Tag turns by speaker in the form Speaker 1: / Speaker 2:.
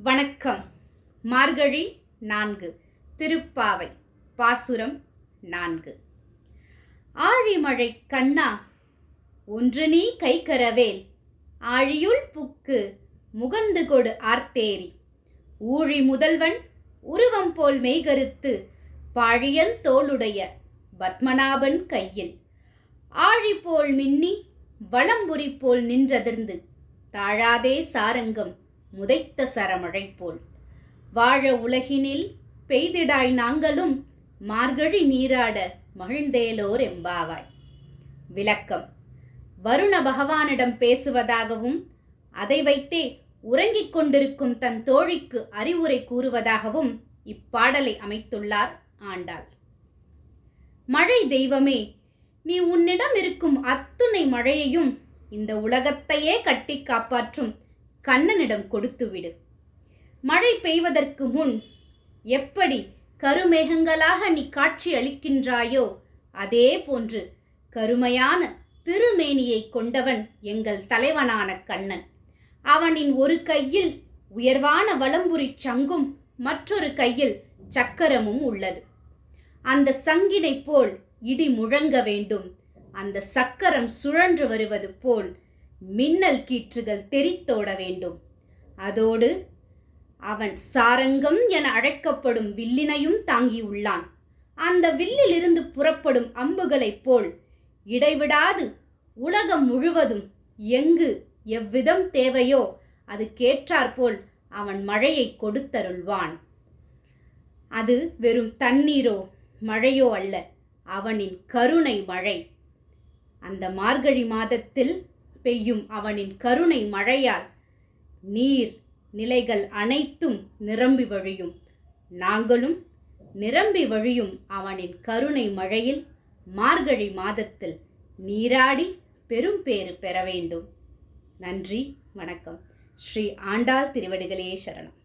Speaker 1: வணக்கம். மார்கழி 4 திருப்பாவை பாசுரம் 4. ஆழிமழை கண்ணா ஒன்று நீ கைகரவேல் ஆழியுள் புக்கு முகந்து கொடு ஆர்த்தேரி ஊழி முதல்வன் உருவம் போல் மெய்கருத்து பாழியன் தோளுடைய பத்மநாபன் கையில் ஆழி போல் மின்னி வளம்புரி போல் நின்றதிர்ந்து தாழாதே சாரங்கம் முதைத்த சரமழை போல் வாழ உலகினில் பெய்திடாய் நாங்களும் மார்கழி நீராட மகிழ்ந்தேலோர் எம்பாவாய். விளக்கம். வருண பகவானிடம் பேசுவதாகவும் அதை வைத்தே உறங்கிக் கொண்டிருக்கும் தன் தோழிக்கு அறிவுரை கூறுவதாகவும் இப்பாடலை அமைத்துள்ளார் ஆண்டாள். மழை தெய்வமே, நீ உன்னிடம் இருக்கும் அத்துணை மழையையும் இந்த உலகத்தையே கட்டி காப்பாற்றும் கண்ணனிடம் கொடுத்துவிடு. மழை பெய்வதற்கு முன் எப்படி கருமேகங்களாக நீ காட்சி அளிக்கின்றாயோ அதே போன்று கருமையான திருமேனியை கொண்டவன் எங்கள் தலைவனான கண்ணன். அவனின் ஒரு கையில் உயர்வான வலம்புரி சங்கும் மற்றொரு கையில் சக்கரமும் உள்ளது. அந்த சங்கினை போல் இடி முழங்க வேண்டும். அந்த சக்கரம் சுழன்று வருவது போல் மின்னல் கீற்றுகள் தெரித்தோட வேண்டும். அதோடு அவன் சாரங்கம் என அழைக்கப்படும் வில்லினையும் தாங்கியுள்ளான். அந்த வில்லிலிருந்து புறப்படும் அம்புகளைப் போல் இடைவிடாது உலகம் முழுவதும் எங்கு எவ்விதம் தேவையோ அது கேட்டாற்போல் அவன் மழையை கொடுத்தருள்வான். அது வெறும் தண்ணீரோ மழையோ அல்ல, அவனின் கருணை மழை. அந்த மார்கழி மாதத்தில் பெய்யும் அவனின் கருணை மழையால் நீர் நிலைகள் அனைத்தும் நிரம்பி வழியும். நாங்களும் நிரம்பி வழியும் அவனின் கருணை மழையில் மார்கழி மாதத்தில் நீராடி பெரும் பேறு பெற வேண்டும். நன்றி, வணக்கம். ஸ்ரீ ஆண்டாள் திருவடிகளே சரணம்.